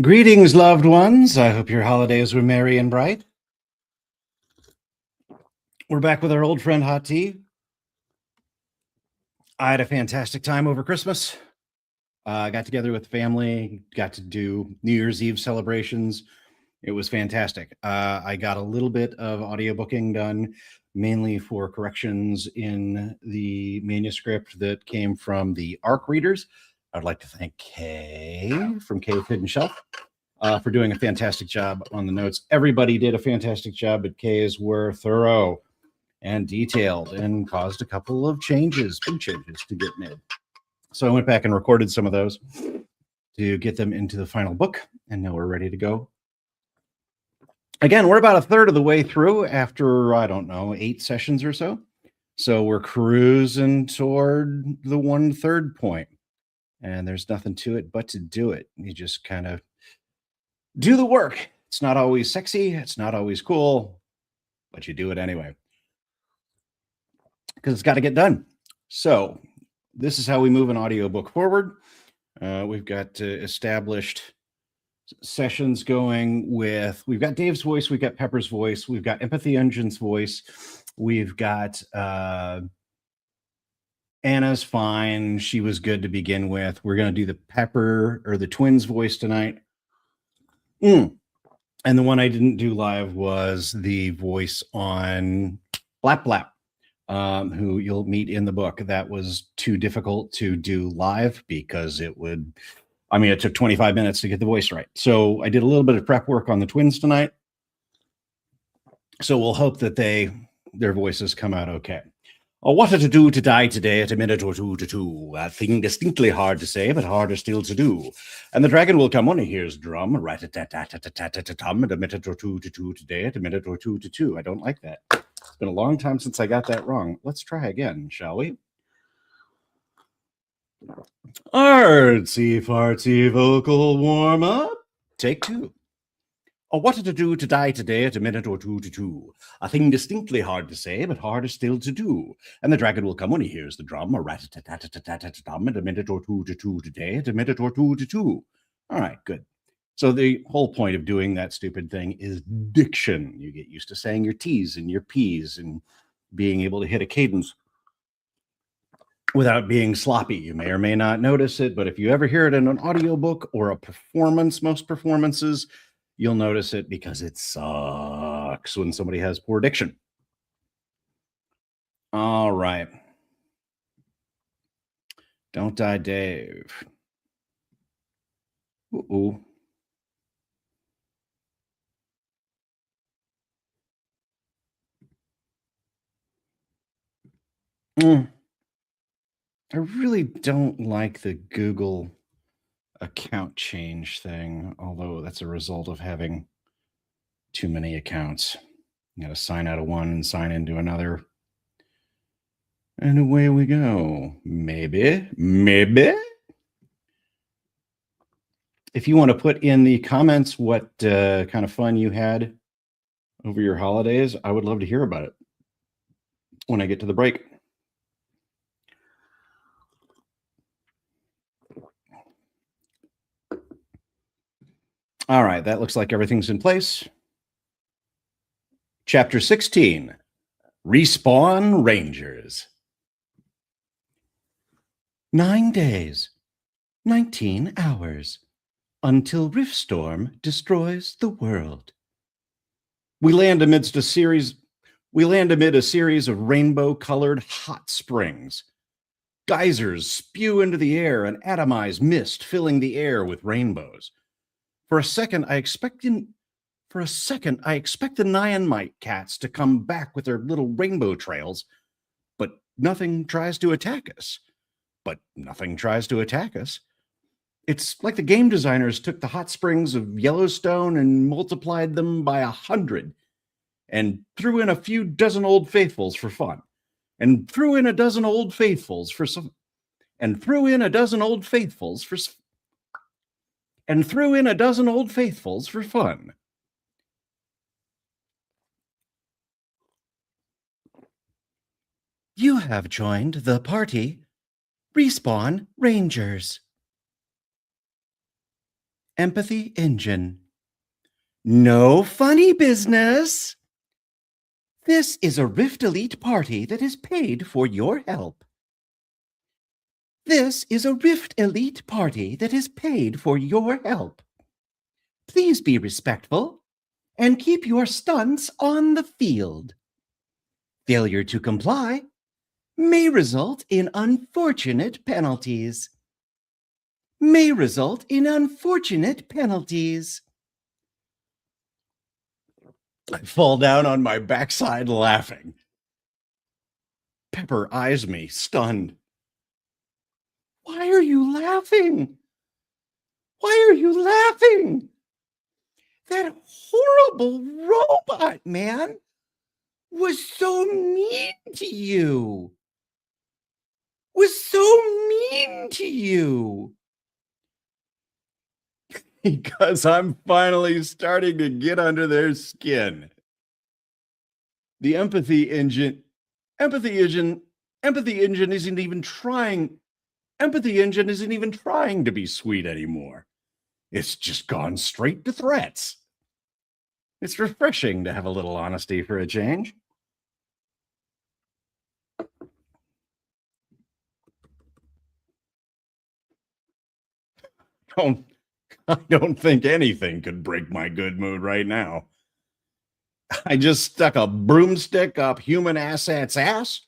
Greetings, loved ones. I hope your holidays were merry and bright. We're back with our old friend Hot Tea. I had a fantastic time over Christmas. Got together with the family, got to do New Year's Eve celebrations. It was fantastic. I got a little bit of audiobooking done, mainly for corrections in the manuscript that came from the ARC readers. I'd like to thank Kay from Cave Hidden Shelf for doing a fantastic job on the notes. Everybody did a fantastic job, but K's were thorough and detailed and caused a couple of changes, big changes to get made. So I went back and recorded some of those to get them into the final book, and now we're ready to go. Again, we're about a third of the way through after, I don't know, 8 sessions or so. So we're cruising toward the 1/3 point, and there's nothing to it but to do it. You just kind of do the work. It's not always sexy, it's not always cool, but you do it anyway because it's got to get done. So this is how we move an audiobook forward. We've got established sessions going with, we've got Dave's voice, we've got Pepper's voice, we've got Empathy Engine's voice, we've got Anna's fine. She was good to begin with. We're going to do the Pepper or the twins voice tonight. And the one I didn't do live was the voice on Blap Blap, who you'll meet in the book. That was too difficult to do live because it took 25 minutes to get the voice right. So I did a little bit of prep work on the twins tonight. So we'll hope that their voices come out okay. What to do to die today at a minute or two to two? A thing distinctly hard to say, but harder still to do. And the dragon will come when he hears drum, rat-a-tat-tat-tat-tat-tat-tum, at a minute or two to two today at a minute or two to two. I don't like that. It's been a long time since I got that wrong. Let's try again, shall we? Artsy fartsy vocal warm up. Take 2. What to do to die today at a minute or two to two? A thing distinctly hard to say, but harder still to do. And the dragon will come when he hears the drum, a rat-a-tat-tat-tat-tat-tum, at a minute or two to two today at a minute or two to two. All right, good. So the whole point of doing that stupid thing is diction. You get used to saying your T's and your P's and being able to hit a cadence without being sloppy. You may or may not notice it, but if you ever hear it in an audiobook or a performance, most performances, you'll notice it because it sucks when somebody has poor diction. All right. Don't die, Dave. Uh-oh. I really don't like the Google account change thing, although that's a result of having too many accounts. You got to sign out of one and sign into another. And away we go. Maybe. If you want to put in the comments what kind of fun you had over your holidays, I would love to hear about it when I get to the break. All right, that looks like everything's in place. Chapter 16, Respawn Rangers. 9 days, 19 hours, until Riftstorm destroys the world. We land amid a series of rainbow-colored hot springs. Geysers spew into the air, an atomized mist filling the air with rainbows. For a second, I expect the Nyanmite cats to come back with their little rainbow trails, but nothing tries to attack us. It's like the game designers took the hot springs of Yellowstone and multiplied them by 100 and threw in a few dozen old faithfuls for fun, and threw in a dozen old faithfuls for some, and threw in a dozen old faithfuls for fun. You have joined the party, Respawn Rangers. Empathy Engine. No funny business. This is a Rift Elite party that is paid for your help. This is a Rift Elite party that is paid for your help. Please be respectful and keep your stunts on the field. Failure to comply may result in unfortunate penalties. May result in unfortunate penalties. I fall down on my backside laughing. Pepper eyes me, stunned. Why are you laughing? Why are you laughing? That horrible robot man was so mean to you. Was so mean to you. Because I'm finally starting to get under their skin. The empathy engine isn't even trying. Empathy engine isn't even trying to be sweet anymore. It's just gone straight to threats. It's refreshing to have a little honesty for a change. I don't think anything could break my good mood right now. I just stuck a broomstick up human asset's ass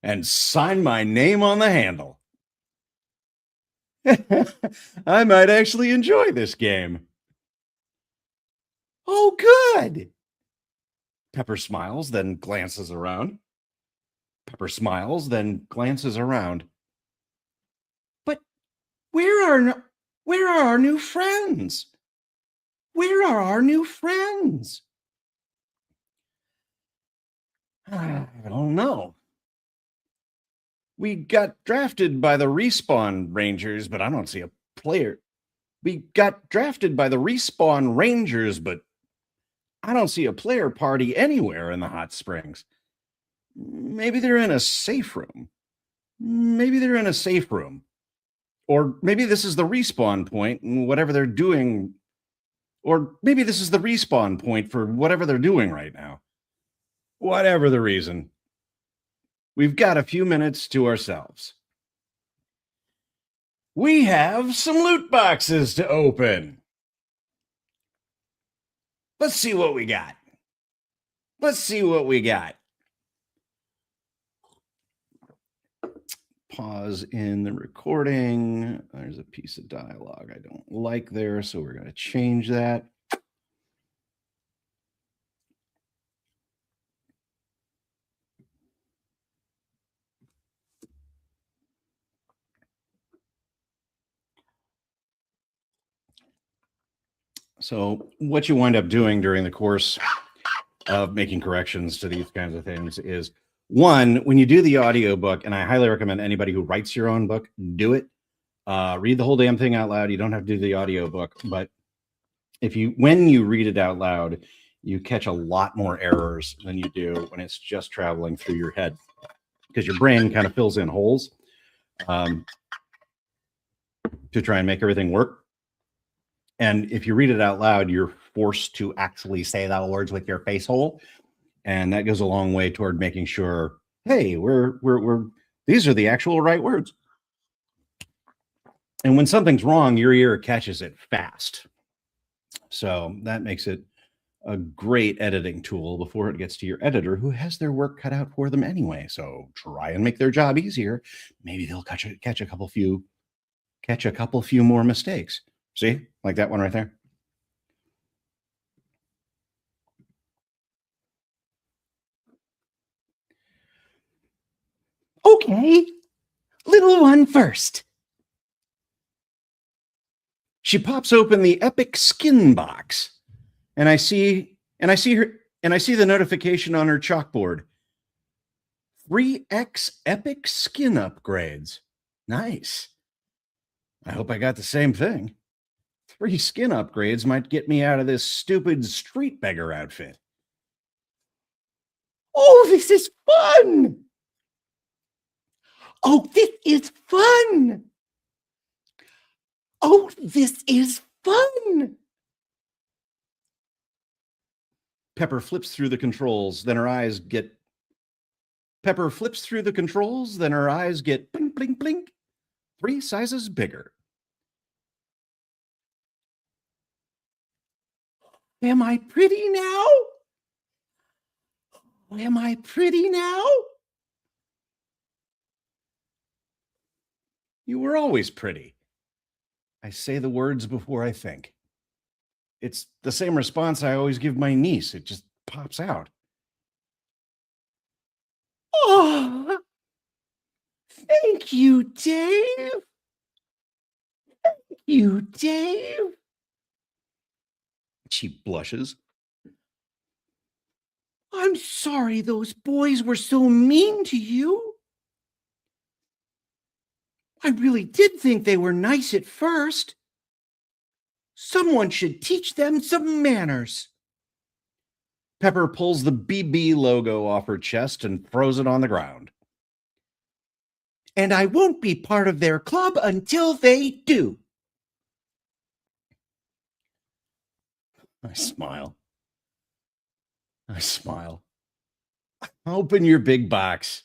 and signed my name on the handle. I might actually enjoy this game. Oh, good. Pepper smiles, then glances around. Pepper smiles, then glances around. But where are our new friends? Where are our new friends? I don't know. We got drafted by the Respawn Rangers, but I don't see a player. We got drafted by the Respawn Rangers, but I don't see a player party anywhere in the hot springs. Maybe they're in a safe room. Maybe they're in a safe room. Or maybe this is the respawn point and whatever they're doing. Or maybe this is the respawn point for whatever they're doing right now. Whatever the reason. We've got a few minutes to ourselves. We have some loot boxes to open. Let's see what we got. Let's see what we got. Pause in the recording. There's a piece of dialogue I don't like there, so we're going to change that. So what you wind up doing during the course of making corrections to these kinds of things is, one, when you do the audiobook, and I highly recommend anybody who writes your own book, do it. Read the whole damn thing out loud. You don't have to do the audiobook, but when you read it out loud, you catch a lot more errors than you do when it's just traveling through your head, because your brain kind of fills in holes to try and make everything work. And if you read it out loud, you're forced to actually say the words with your face hole. And that goes a long way toward making sure, hey, we're these are the actual right words. And when something's wrong, your ear catches it fast. So that makes it a great editing tool before it gets to your editor, who has their work cut out for them anyway. So try and make their job easier. Maybe they'll catch a couple few more mistakes. See, like that one right there. Okay, little one first. She pops open the Epic Skin box, and I see the notification on her chalkboard. 3x Epic Skin upgrades. Nice. I hope I got the same thing. 3 skin upgrades might get me out of this stupid street beggar outfit. Oh, this is fun! Oh, this is fun! Oh, this is fun. Pepper flips through the controls, then her eyes get Pepper flips through the controls, then her eyes get blink, blink, blink, 3 sizes bigger. Am I pretty now? Am I pretty now? You were always pretty. I say the words before I think. It's the same response I always give my niece. It just pops out. Oh, thank you, Dave. Thank you, Dave. She blushes. I'm sorry those boys were so mean to you. I really did think they were nice at first. Someone should teach them some manners. Pepper pulls the BB logo off her chest and throws it on the ground. And I won't be part of their club until they do. I smile. Open your big box.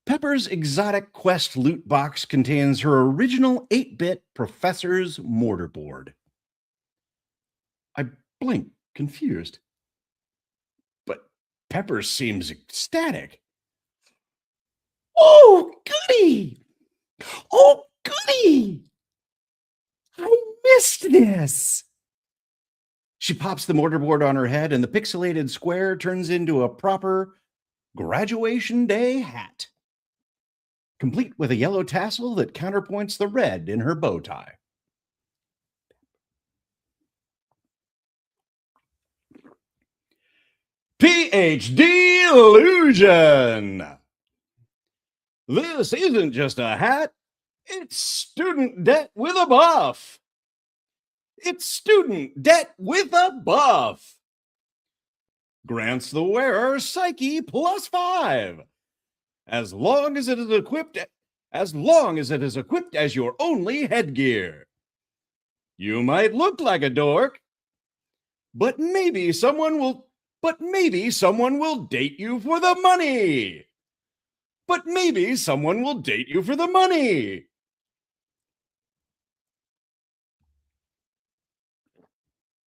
Pepper's Exotic Quest loot box contains her original 8-bit Professor's mortarboard. I blink, confused. But Pepper seems ecstatic. Oh, goody! Oh, goody! I missed this. She pops the mortarboard on her head, and the pixelated square turns into a proper graduation day hat, complete with a yellow tassel that counterpoints the red in her bow tie. PhD illusion! This isn't just a hat, it's student debt with a buff. It's student debt with a buff. Grants the wearer Psyche +5. As long as it is equipped as your only headgear. You might look like a dork, but maybe someone will date you for the money.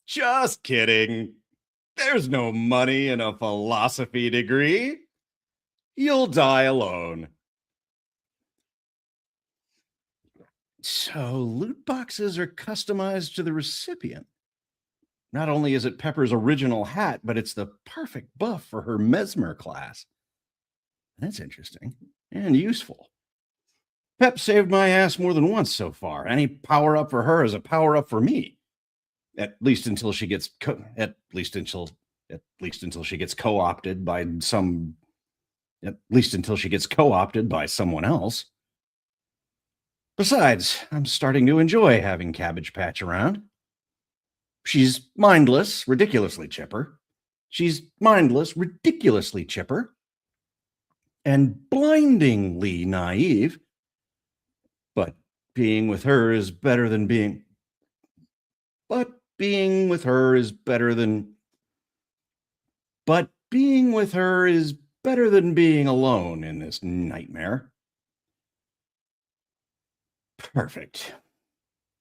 Just kidding. There's no money in a philosophy degree. You'll die alone. So loot boxes are customized to the recipient. Not only is it Pepper's original hat, but it's the perfect buff for her Mesmer class. That's interesting and useful. Pep saved my ass more than once so far. Any power up for her is a power up for me. At least until she gets co-opted by someone else. Besides, I'm starting to enjoy having Cabbage Patch around. She's mindless, ridiculously chipper. And blindingly naive. But being with her is better than being being alone in this nightmare. Perfect.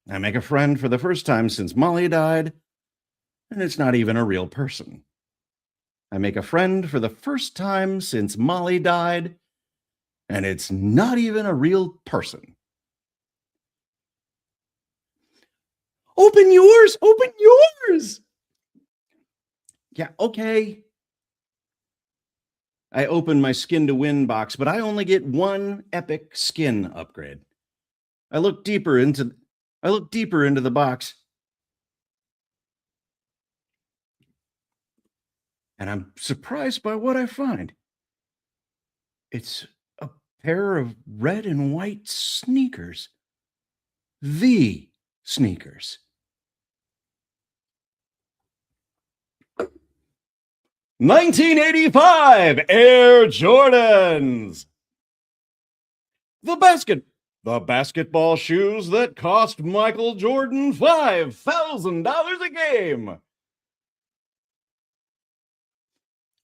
I make a friend for the first time since Molly died, and it's not even a real person. Open yours! Yeah, okay. I open my Skin to Win box, but I only get one epic skin upgrade. I look deeper into the box, and I'm surprised by what I find. It's a pair of red and white sneakers. The sneakers. 1985 Air Jordans. The The basketball shoes that cost Michael Jordan $5,000 a game.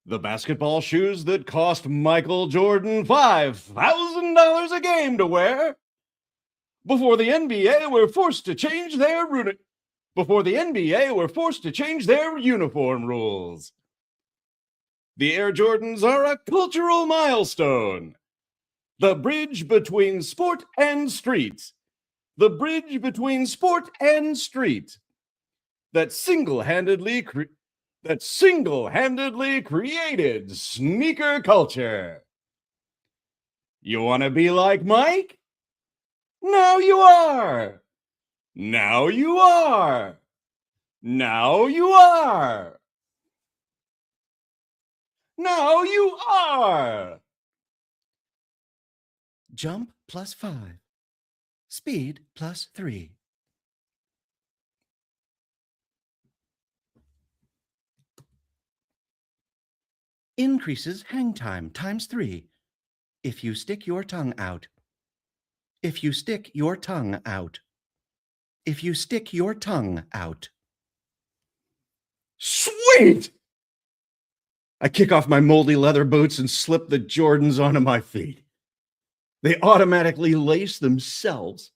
The basketball shoes that cost Michael Jordan $5,000 a game to wear before the NBA were forced to change their uniform rules. The Air Jordans are a cultural milestone. The bridge between sport and street. The bridge between sport and street that single-handedly created sneaker culture. You want to be like Mike? Now you are. Now you are. Now you are. Now you are. Jump +5. Speed +3. Increases hang time ×3 if you stick your tongue out. If you stick your tongue out. If you stick your tongue out. Sweet! I kick off my moldy leather boots and slip the Jordans onto my feet. They automatically lace themselves.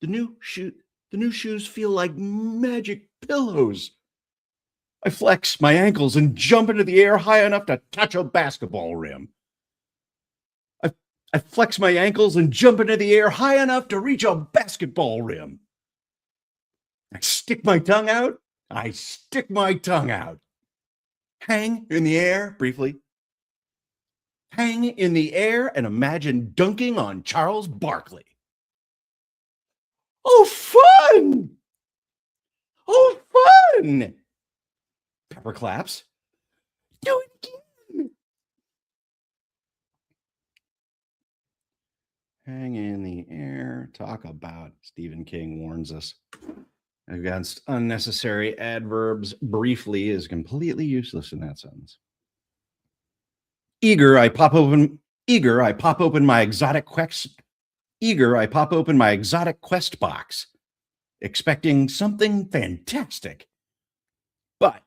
The new shoes feel like magic pillows. I flex my ankles and jump into the air high enough to touch a basketball rim. I flex my ankles and jump into the air high enough to reach a basketball rim. I stick my tongue out. Hang in the air briefly. Hang in the air and imagine dunking on Charles Barkley. Oh, fun! Oh, fun! Pepper claps. Do it again. Hang in the air. Talk about Stephen King warns us against unnecessary adverbs. Briefly is completely useless in that sentence. Eager, I pop open my exotic quest box, expecting something fantastic. But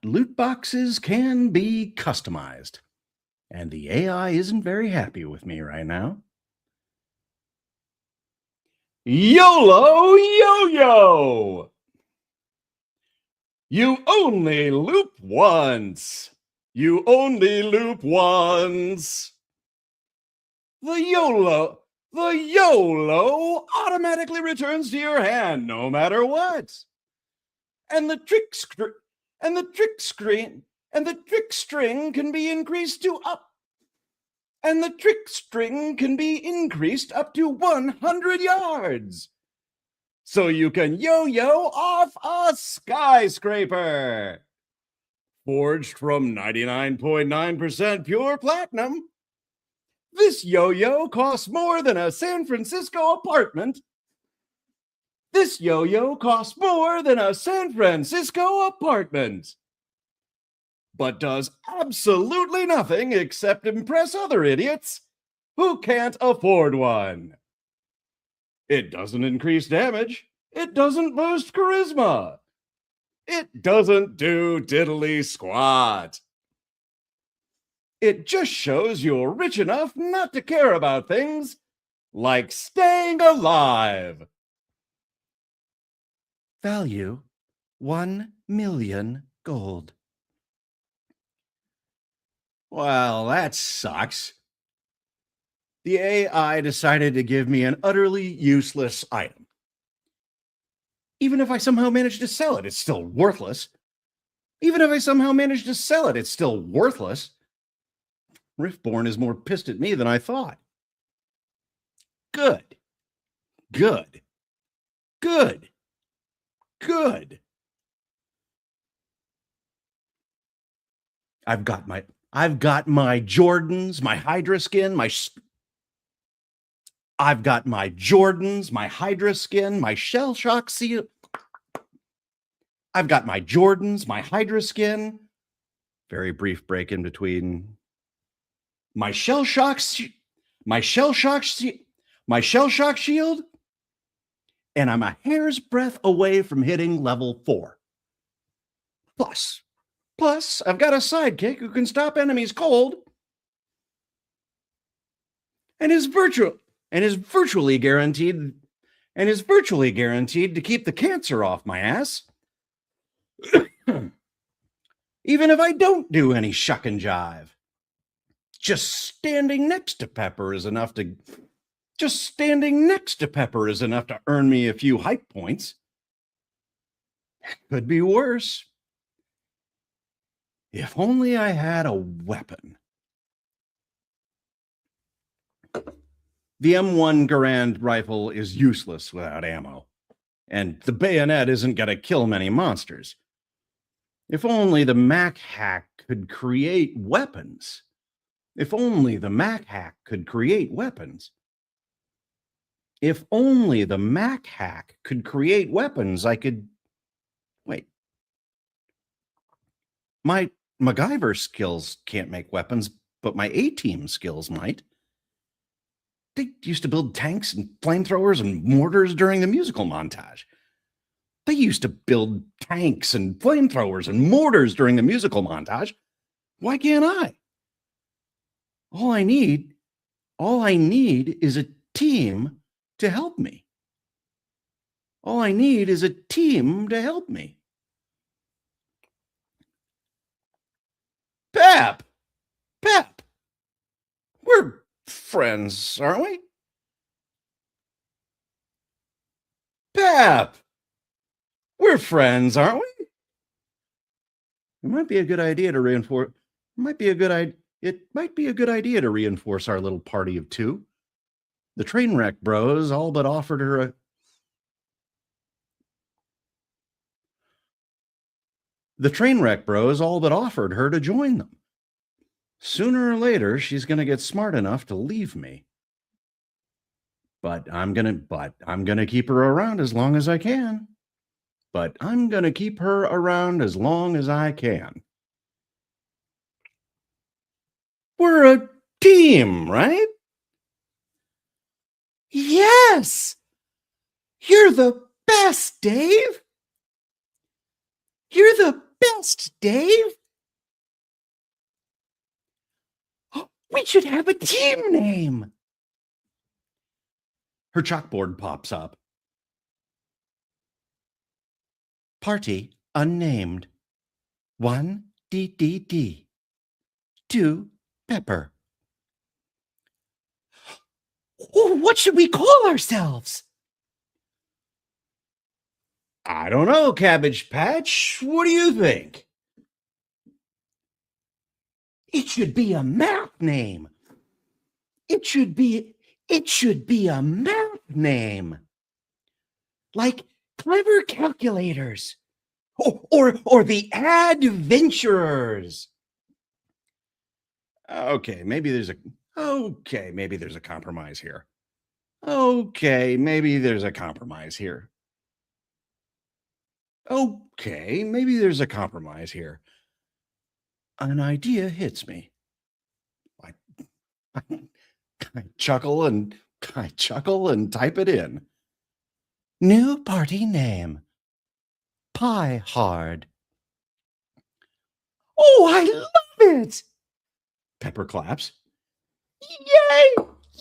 loot boxes can be customized, and the AI isn't very happy with me right now. YOLO Yo-Yo! You only loop once. You only loop once. The YOLO automatically returns to your hand no matter what. And the trick string can be increased up to 100 yards. So you can yo-yo off a skyscraper. Forged from 99.9% pure platinum, this yo-yo costs more than a San Francisco apartment. But does absolutely nothing except impress other idiots who can't afford one. It doesn't increase damage. It doesn't boost charisma. It doesn't do diddly squat. It just shows you're rich enough not to care about things like staying alive. Value 1 million gold. Well, that sucks. The AI decided to give me an utterly useless item. Even if I somehow manage to sell it, it's still worthless. Riftborn is more pissed at me than I thought. Good. I've got my Jordans, my Hydra skin, I've got my Jordans, my Hydra skin, my shell shock seal. I've got my Jordans, my Hydra skin. Very brief break in between. My shell shock my shell shock shield, and I'm a hair's breadth away from hitting level 4. Plus, I've got a sidekick who can stop enemies cold and is virtually guaranteed to keep the cancer off my ass. Even if I don't do any shuck and jive. Just standing next to Pepper is enough to earn me a few hype points. Could be worse. If only I had a weapon. The M1 Garand rifle is useless without ammo, and the bayonet isn't going to kill many monsters. If only the Mac hack could create weapons. If only the Mac hack could create weapons. If only the Mac hack could create weapons, I could... Wait. My MacGyver skills can't make weapons, but my A-Team skills might. They used to build tanks and flamethrowers and mortars during the musical montage. They used to build tanks and flamethrowers and mortars during the musical montage. Why can't I? All I need is a team to help me. All I need is a team to help me. Pep! We're friends, aren't we? Pep! We're friends, aren't we? It might be a good idea to reinforce. It might be a good idea to reinforce our little party of 2. The Trainwreck Bros all but offered her a. The Trainwreck Bros all but offered her to join them. Sooner or later, she's going to get smart enough to leave me. But I'm going to keep her around as long as I can. We're a team, right? Yes! You're the best, Dave! You're the best, Dave! We should have a team name! Her chalkboard pops up. Party unnamed. 1 DDD. 2 Pepper. What should we call ourselves? I don't know, Cabbage Patch. What do you think? It should be a math name. It should be a math name. Like Clever Calculators. Or the Adventurers. Okay, maybe there's a compromise here. An idea hits me. I chuckle and type it in. New party name. Pie Hard. Oh, I love it! Pepper claps. Yay!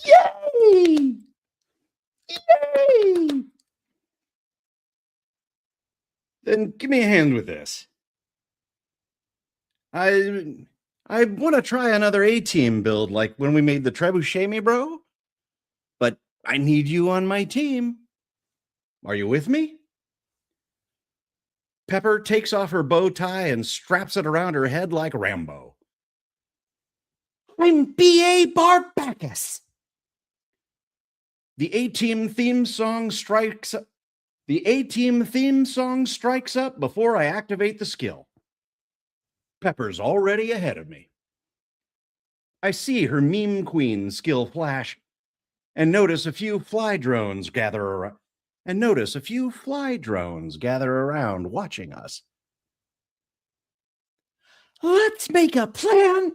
Yay! Yay! Then give me a hand with this. I want to try another A-Team build like when we made the Trebuchet Me Bro, but I need you on my team. Are you with me? Pepper takes off her bow tie and straps it around her head like Rambo. I'm B.A. Barbacus. The A-Team theme song strikes up before I activate the skill. Pepper's already ahead of me. I see her meme queen skill flash and notice a few fly drones gather around watching us. Let's make a plan.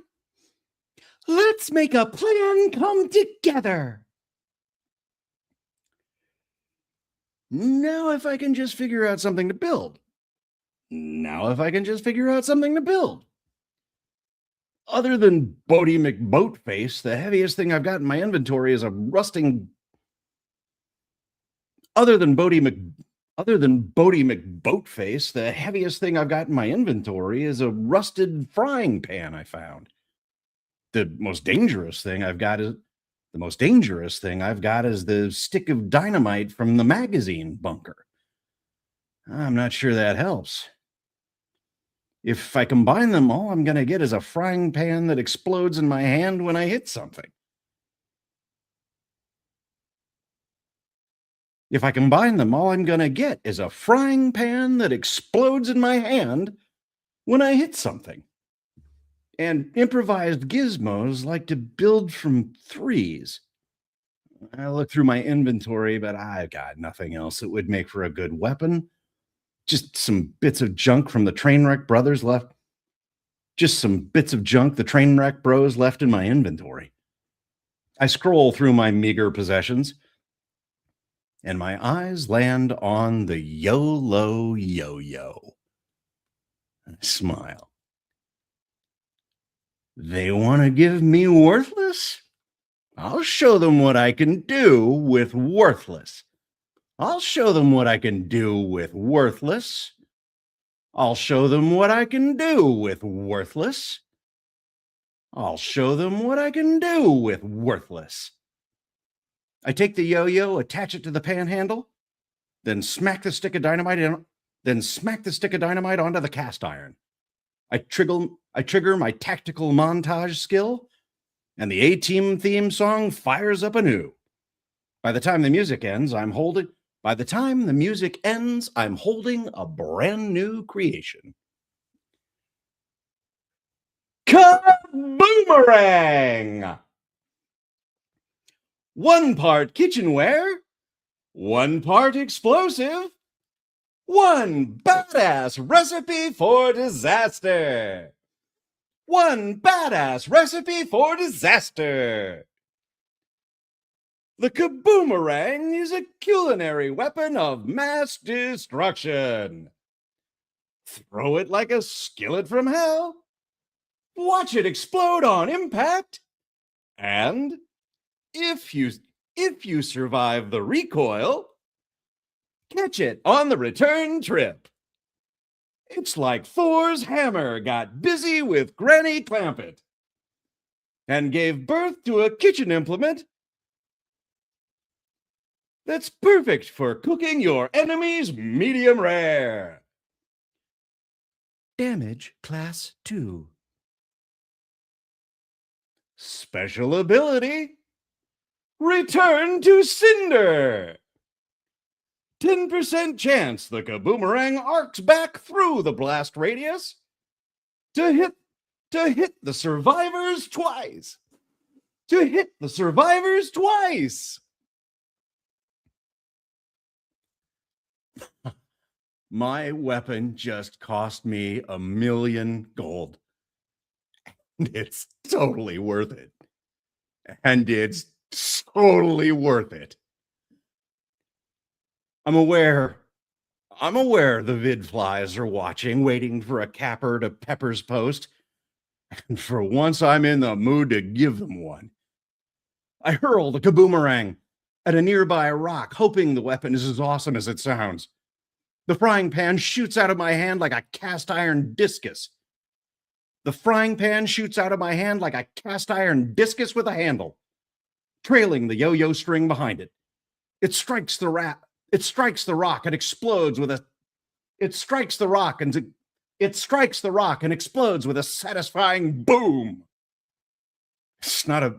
Let's make a plan come together. Now, if I can just figure out something to build. Now, if I can just figure out something to build. Other than Bodie McBoatface, the heaviest thing I've got in my inventory is a rusting. Other than Bodie McBoatface, the heaviest thing I've got in my inventory is a rusted frying pan I found. The most dangerous thing I've got is the stick of dynamite from the magazine bunker. I'm not sure that helps. If I combine them, all I'm going to get is a frying pan that explodes in my hand when I hit something. If I combine them, all I'm going to get is a frying pan that explodes in my hand when I hit something. And improvised gizmos like to build from threes. I look through my inventory, but I've got nothing else that would make for a good weapon. Just some bits of junk from the Trainwreck brothers left. Just some bits of junk the Trainwreck bros left in my inventory. I scroll through my meager possessions, and my eyes land on the YOLO yo-yo. I smile. They want to give me worthless? I'll show them what I can do with worthless. I'll show them what I can do with worthless. I'll show them what I can do with worthless. I'll show them what I can do with worthless. I take the yo-yo, attach it to the panhandle, then smack the stick of dynamite onto the cast iron. I trigger my tactical montage skill, and the A-Team theme song fires up anew. By the time the music ends, I'm holding a brand new creation. Kaboomerang! 1 part kitchenware, 1 part explosive, 1 badass recipe for disaster. 1 badass recipe for disaster. The Kaboomerang is a culinary weapon of mass destruction. Throw it like a skillet from hell. Watch it explode on impact. And if you survive the recoil, catch it on the return trip. It's like Thor's hammer got busy with Granny Clampett and gave birth to a kitchen implement that's perfect for cooking your enemies medium rare. Damage Class 2. Special ability, Return to Cinder. 10% chance the Kaboomerang arcs back through the blast radius to hit the survivors twice. My weapon just cost me $1 million gold. And it's totally worth it. I'm aware the vid flies are watching, waiting for a capper to Pepper's post. And for once, I'm in the mood to give them one. I hurl the Kaboomerang at a nearby rock, hoping the weapon is as awesome as it sounds. The frying pan shoots out of my hand like a cast iron discus. with a handle, trailing the yo-yo string behind it. It strikes the rock and explodes with a satisfying boom. It's not a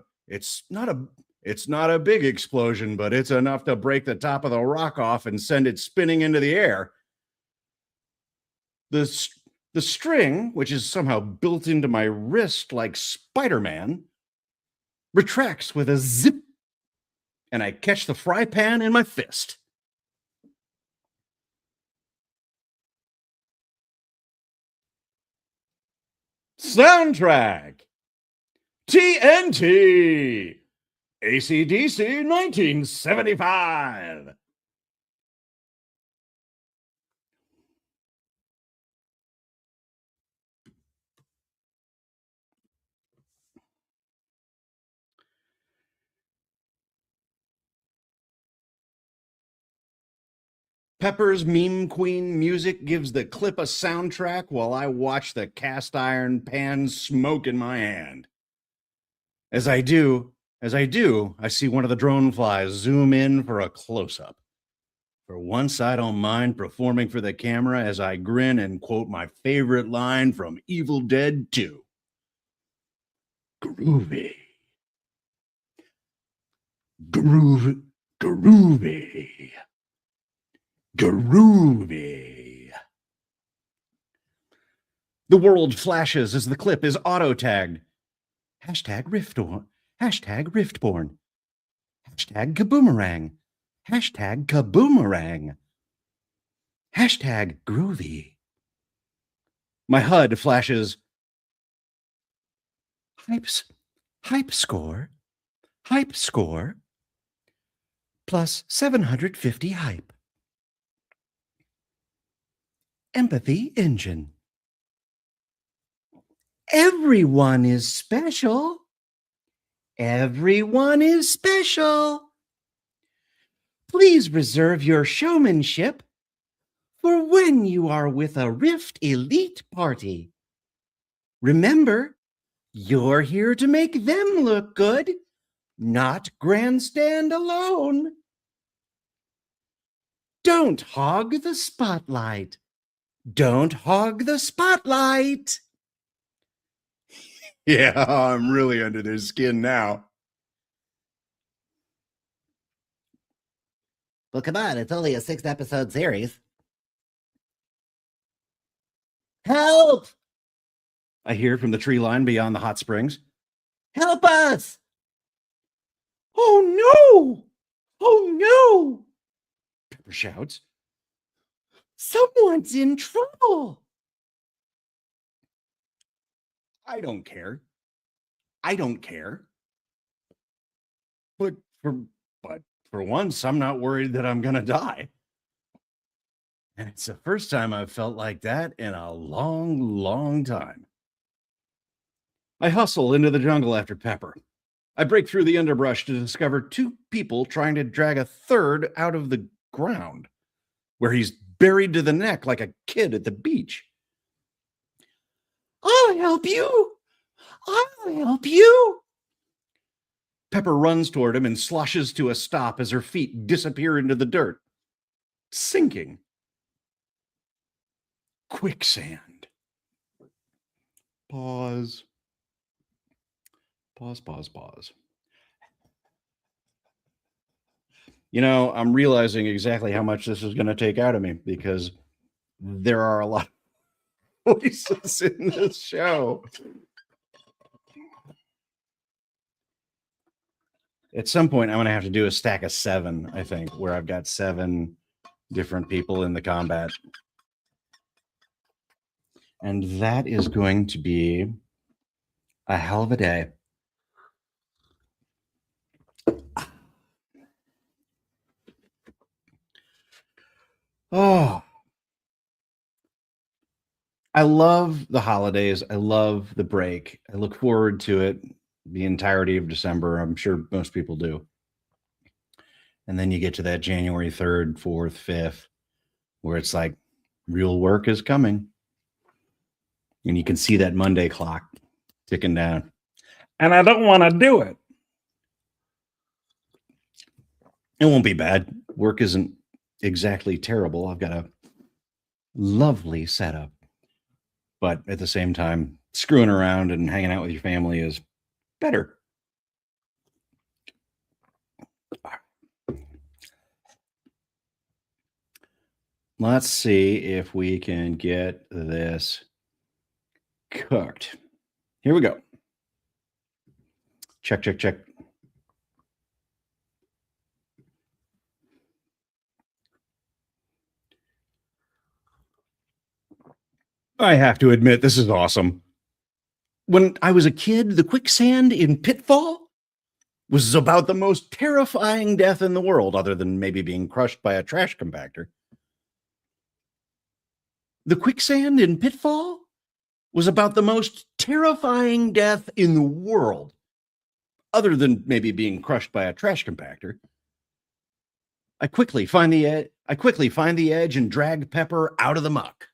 big explosion, but it's enough to break the top of the rock off and send it spinning into the air. The string, which is somehow built into my wrist like Spider-Man, retracts with a zip, and I catch the fry pan in my fist. Soundtrack. TNT! AC/DC 1975. Pepper's Meme Queen music gives the clip a soundtrack while I watch the cast iron pan smoke in my hand. As I do, I see one of the drone flies zoom in for a close up. For once, I don't mind performing for the camera as I grin and quote my favorite line from Evil Dead 2. Groovy. Groovy. Groovy. Groovy. The world flashes as the clip is auto-tagged. Hashtag Riftborn. Hashtag Riftborn. Hashtag Kaboomerang. Hashtag Kaboomerang. Hashtag Groovy. My HUD flashes. Hype score. Hype score. Plus 750 hype. Empathy engine. Everyone is special. Everyone is special. Please reserve your showmanship for when you are with a Rift Elite party. Remember, you're here to make them look good, not grandstand alone. Don't hog the spotlight. Don't hog the spotlight. Yeah, I'm really under their skin now. Well, come on, it's only a 6-episode series. Help! I hear from the tree line beyond the hot springs. Help us! Oh no! Oh no! Pepper shouts. Someone's in trouble. I don't care. I don't care. But for once, I'm not worried that I'm gonna die. And it's the first time I've felt like that in a long, long time. I hustle into the jungle after Pepper. I break through the underbrush to discover two people trying to drag a third out of the ground, where he's buried to the neck like a kid at the beach. I'll help you. I'll help you. Pepper runs toward him and sloshes to a stop as her feet disappear into the dirt. Sinking. Quicksand. Pause. Pause. You know, I'm realizing exactly how much this is going to take out of me because there are a lot of voices in this show. At some point, I'm going to have to do a stack of 7, I think, where I've got 7 different people in the combat. And that is going to be a hell of a day. Oh, I love the holidays. I love the break. I look forward to it the entirety of December. I'm sure most people do. And then you get to that January 3rd, 4th, 5th, where it's like real work is coming. And you can see that Monday clock ticking down. And I don't want to do it. It won't be bad. Work isn't exactly terrible. I've got a lovely setup. But at the same time, screwing around and hanging out with your family is better. Let's see if we can get this cooked. Here we go. Check. I have to admit, this is awesome. When I was a kid, the quicksand in Pitfall was about the most terrifying death in the world, other than maybe being crushed by a trash compactor. The quicksand in Pitfall was about the most terrifying death in the world, other than maybe being crushed by a trash compactor. I quickly find the edge and drag Pepper out of the muck.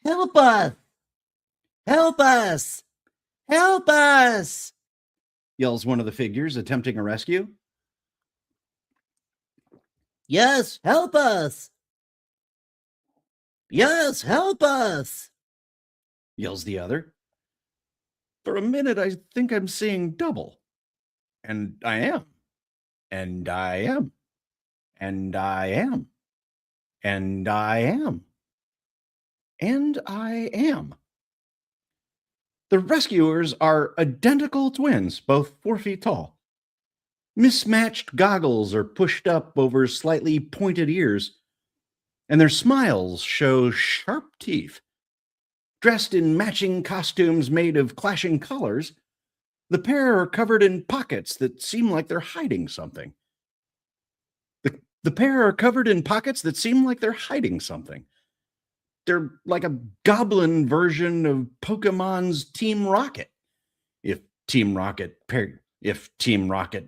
Help us! Help us! Help us! Yells one of the figures attempting a rescue. Yes, help us! Yes, help us! Yells the other. For a minute, I think I'm seeing double. And I am. And I am. And I am. And I am. And I am. The rescuers are identical twins, both 4 feet tall. Mismatched goggles are pushed up over slightly pointed ears, and their smiles show sharp teeth. Dressed in matching costumes made of clashing colors, the pair are covered in pockets that seem like they're hiding something. The pair are covered in pockets that seem like they're hiding something. They're like a goblin version of Pokemon's Team Rocket. If Team Rocket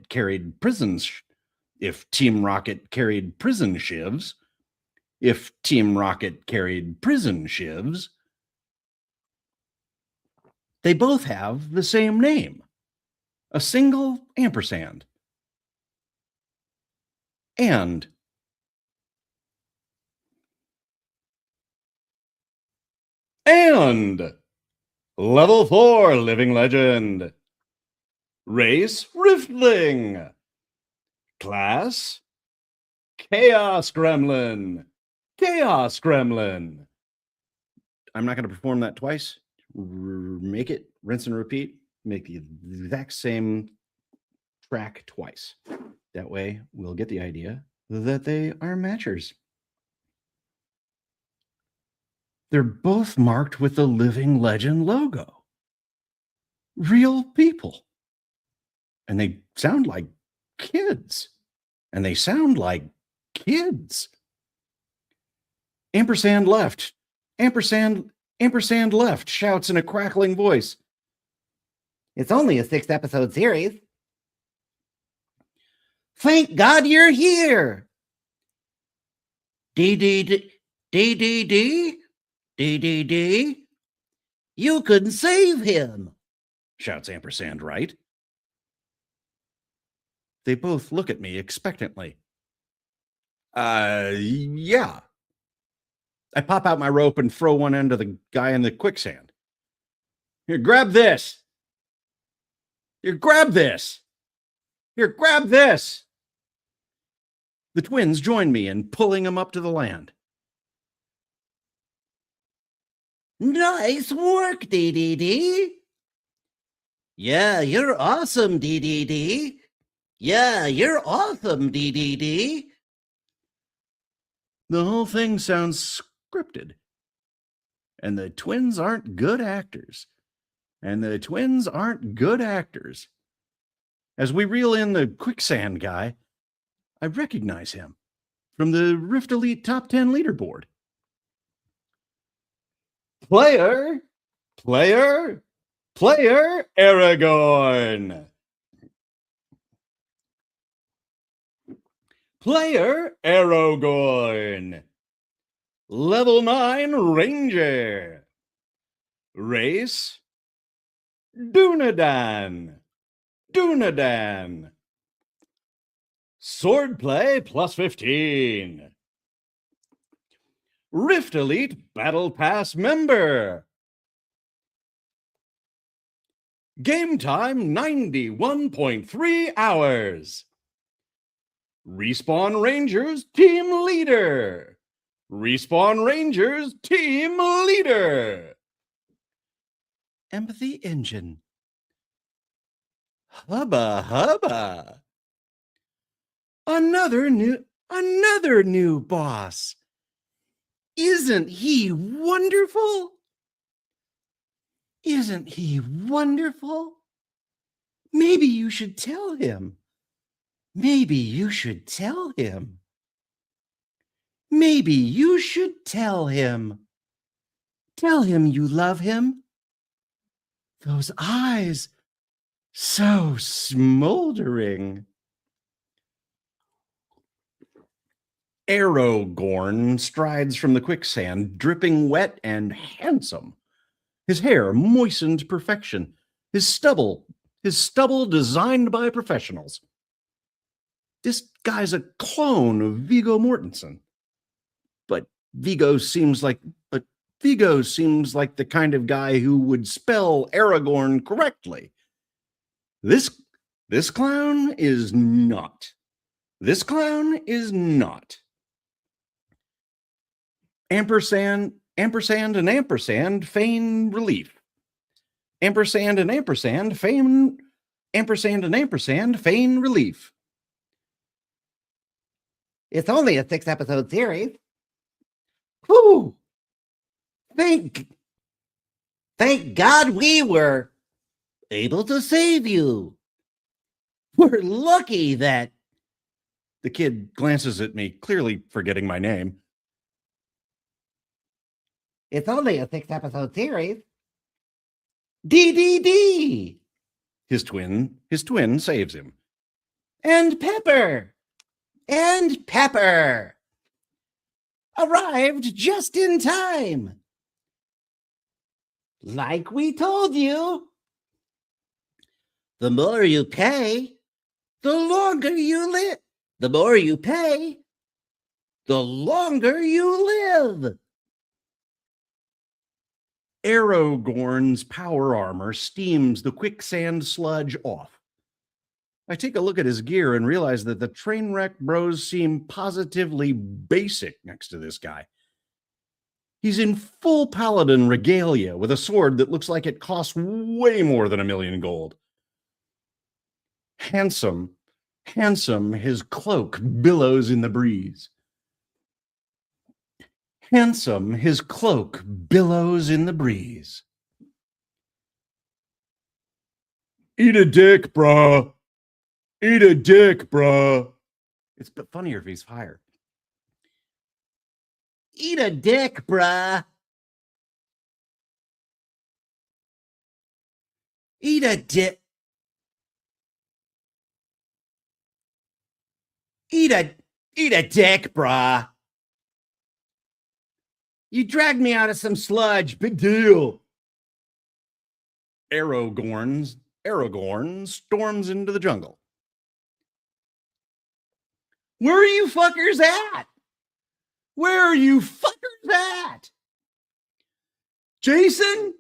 carried prison shivs, if Team Rocket carried prison shivs, they both have the same name, a single ampersand. And level 4 living legend. Race Riftling. Class Chaos Gremlin. Chaos Gremlin. I'm not going to perform that twice. Make it, rinse and repeat. Make the exact same track twice. That way we'll get the idea that they are matchers. They're both marked with the Living Legend logo. Real people. And they sound like kids. Ampersand left. Ampersand left, shouts in a crackling voice. It's only a 6-episode series. Thank God you're here! DDD? You couldn't save him! Shouts Ampersand right. They both look at me expectantly. Yeah. I pop out my rope and throw one end of the guy in the quicksand. Here, grab this. Here, grab this. Here, grab this. The twins join me in pulling him up to the land. Nice work, DDD. Yeah, you're awesome, DDD. Yeah, you're awesome, DDD. The whole thing sounds scripted. And the twins aren't good actors. As we reel in the quicksand guy, I recognize him from the Rift Elite Top 10 leaderboard. Player Aragorn. Player Aragorn. Level 9 Ranger. Race Dunedain. Swordplay plus 15. Rift Elite Battle Pass member. Game time 91.3 hours. Respawn Rangers team leader. Empathy engine. Hubba. Another new boss. Isn't he wonderful? Isn't he wonderful? Maybe you should tell him. Maybe you should tell him. Maybe you should tell him. Tell him you love him. Those eyes, so smoldering. Aragorn strides from the quicksand, dripping wet and handsome. His hair moistened to perfection. His stubble designed by professionals. This guy's a clone of Viggo Mortensen. But Viggo seems like the kind of guy who would spell Aragorn correctly. This clown is not. This clown is not. Ampersand, ampersand, and ampersand feign relief. Ampersand and ampersand feign relief. It's only a 6-episode series. Whew! Thank God we were able to save you. We're lucky that The kid glances at me, clearly forgetting my name. it's only a 6-episode series. DDD His twin saves him. and Pepper arrived just in time. Like we told you, the more you pay, the longer you live. The more you pay, the longer you live. Aragorn's power armor steams the quicksand sludge off. I take a look at his gear and realize that the Trainwreck Bros seem positively basic next to this guy. He's in full paladin regalia with a sword that looks like it costs way more than 1,000,000 gold. Handsome, his cloak billows in the breeze. Handsome, his cloak billows in the breeze. Eat a dick, bruh. Eat a dick, bruh. It's funnier if he's higher. Eat a dick, bruh. Eat a dick. Eat a dick, bruh. You dragged me out of some sludge. Big deal. Aragorn storms into the jungle. Where are you fuckers at? Where are you fuckers at? Jason?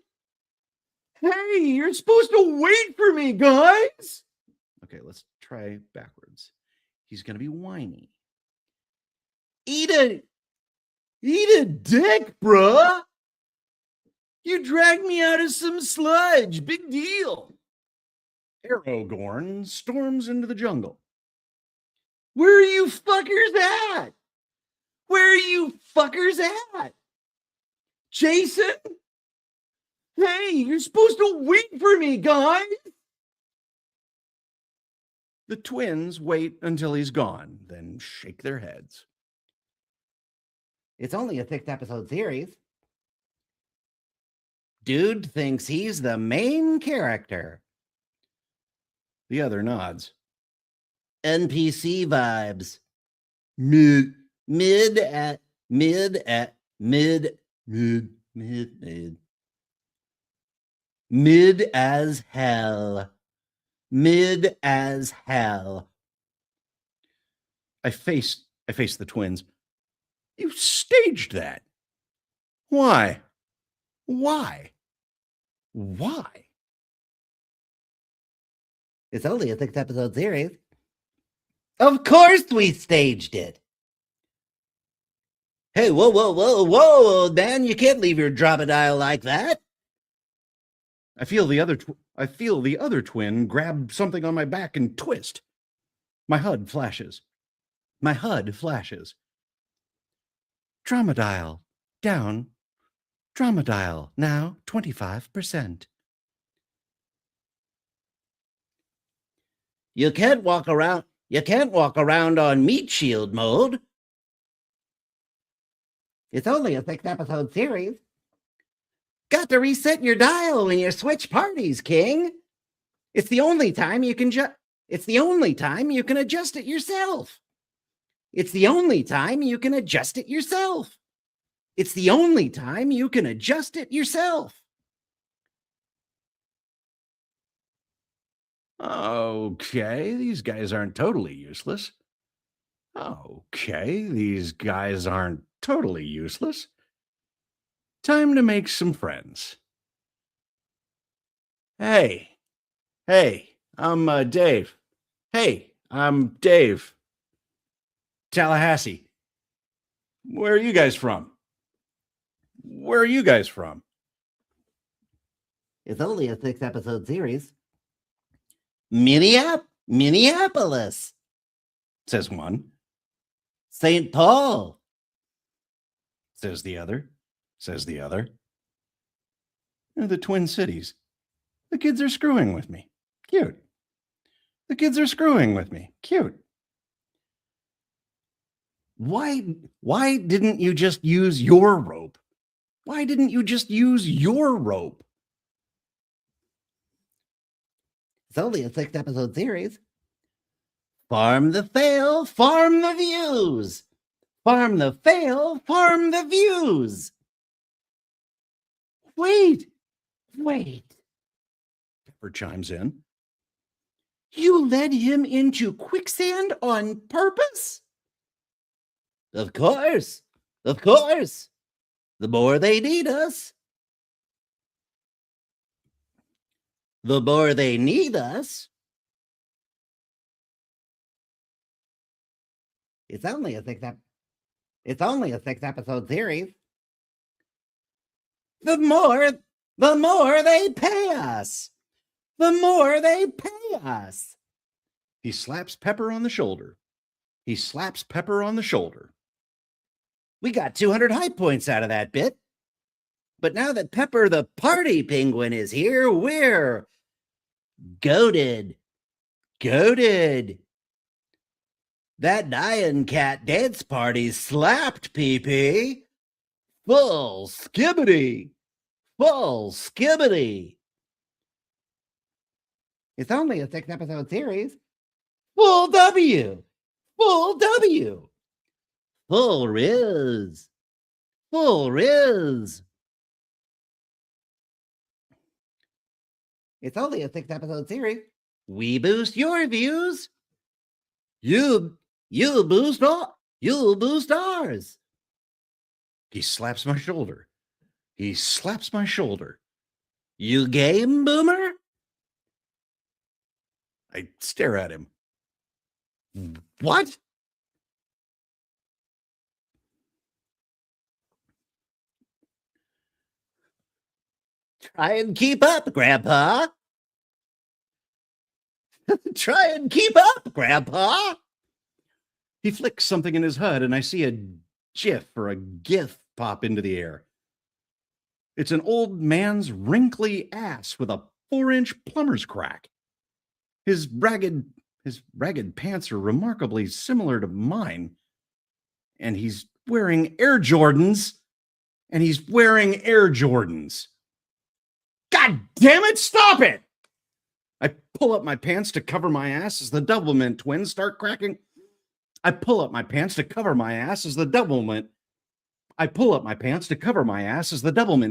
Hey, you're supposed to wait for me, guys. Okay, let's try backwards. He's going to be whiny. Eat a dick, bruh. You dragged me out of some sludge. Big deal. Aragorn storms into the jungle. Where are you fuckers at? Where are you fuckers at? Jason? Hey, you're supposed to wait for me, guys. The twins wait until he's gone, then shake their heads. It's only a 6-episode series. Dude thinks he's the main character. The other nods. NPC vibes. Mid. Mid as hell. Mid as hell. I face the twins. You staged that. Why? It's only a 6-episode series. Of course we staged it. Hey, whoa, man, you can't leave your Dromedile like that. I feel the other twin grab something on my back and twist. My HUD flashes. Dromedile down. Dromedile now 25%. You can't walk around. You can't walk around on meat shield mode. It's only a 6-episode series. Got to reset your dial when you switch parties, King. It's the only time you can It's the only time you can adjust it yourself. It's the only time you can adjust it yourself. It's the only time you can adjust it yourself. Okay, these guys aren't totally useless. Okay, these guys aren't totally useless. Time to make some friends. Hey, I'm Dave. Hey, I'm Dave. Tallahassee. Where are you guys from? Where are you guys from? It's only a 6-episode series. Minneapolis. Says one. St. Paul. Says the other. Says the other. They're the Twin Cities. The kids are screwing with me. Cute. The kids are screwing with me. Cute. Why didn't you just use your rope? Why didn't you just use your rope? It's only a 6-episode series. Farm the fail, farm the views. Farm the fail, farm the views. Wait. Pepper chimes in. You led him into quicksand on purpose? Of course. The more they need us. The more they need us. It's only a 6-episode series. The more they pay us. The more they pay us. He slaps Pepper on the shoulder. He slaps Pepper on the shoulder. We got 200 high points out of that bit. But now that Pepper the party penguin is here, we're goated. That Nyan Cat dance party slapped, PP. Full skibbity. It's only a 6-episode series. Full W. Full Riz. It's only a 6-episode series. We boost your views. You boost ours. He slaps my shoulder. You game, Boomer? I stare at him. What? Try and keep up, Grandpa. He flicks something in his HUD, and I see a GIF or a GIF pop into the air. It's an old man's wrinkly ass with a 4-inch plumber's crack. His ragged pants are remarkably similar to mine. And he's wearing Air Jordans. God damn it, stop it! I pull up my pants to cover my ass as the Doublemint twins start cracking. I pull up my pants to cover my ass as the Doublemint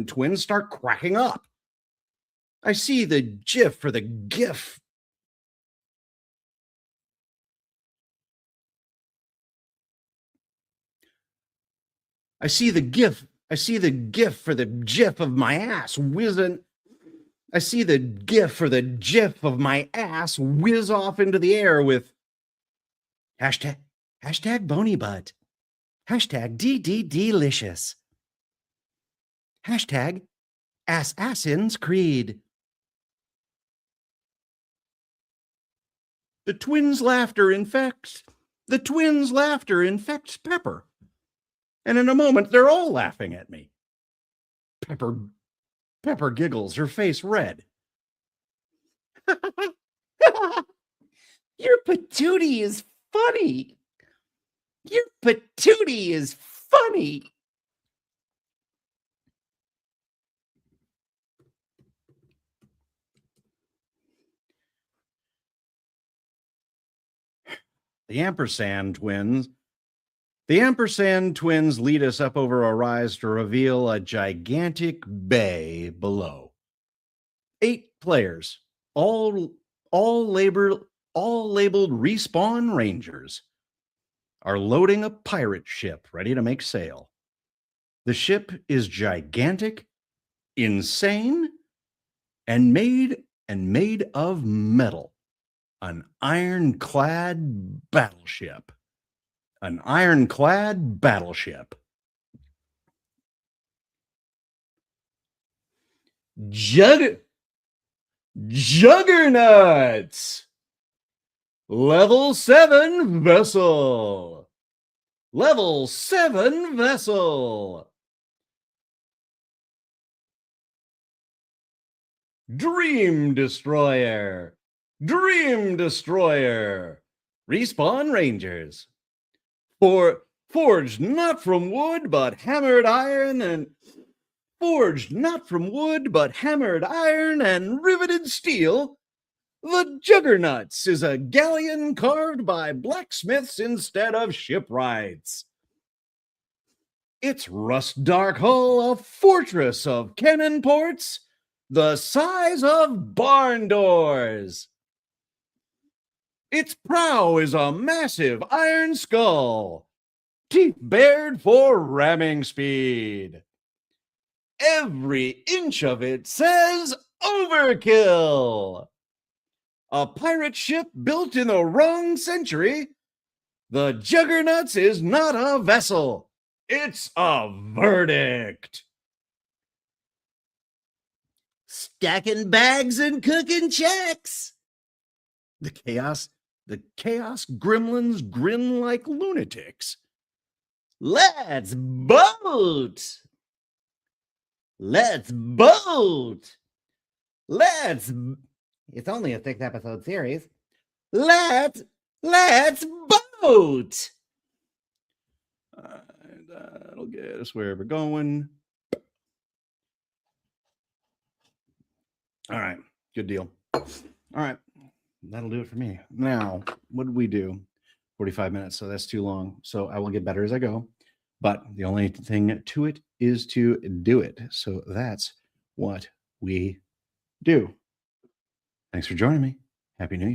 twins start cracking up. I see the GIF or the GIF. I see the GIF for the GIF of my ass whizzing. I see the GIF for the GIF of my ass whiz off into the air with hashtag bony butt, hashtag DDDlicious, hashtag Assassin's Creed. The twins' laughter infects Pepper. And in a moment, they're all laughing at me. Pepper giggles, her face red. Your patootie is funny. Your patootie is funny. The ampersand twins. The ampersand twins lead us up over a rise to reveal a gigantic bay below. 8 players, all labeled Respawn Rangers, are loading a pirate ship ready to make sail. The ship is gigantic, insane, and made of metal. An ironclad battleship. An ironclad battleship. Juggernauts. Level 7 vessel. Level 7 vessel. Dream Destroyer. Dream Destroyer. Respawn Rangers. Forged not from wood, but hammered iron and riveted steel, the Juggernauts is a galleon carved by blacksmiths instead of shipwrights. Its rust-dark hull a fortress of cannon ports the size of barn doors. Its prow is a massive iron skull, teeth bared for ramming speed. Every inch of it says overkill. A pirate ship built in the wrong century. The Juggernauts is not a vessel. It's a verdict. Stacking bags and cooking checks. The chaos gremlins grin like lunatics. Let's boat. Let's boat. It's only a 6-episode series. Let's boat. That'll get us where we're going. All right, good deal. All right, that'll do it for me. Now, what did we do? 45 minutes, so that's too long. So I will get better as I go. But the only thing to it is to do it. So that's what we do. Thanks for joining me. Happy New Year.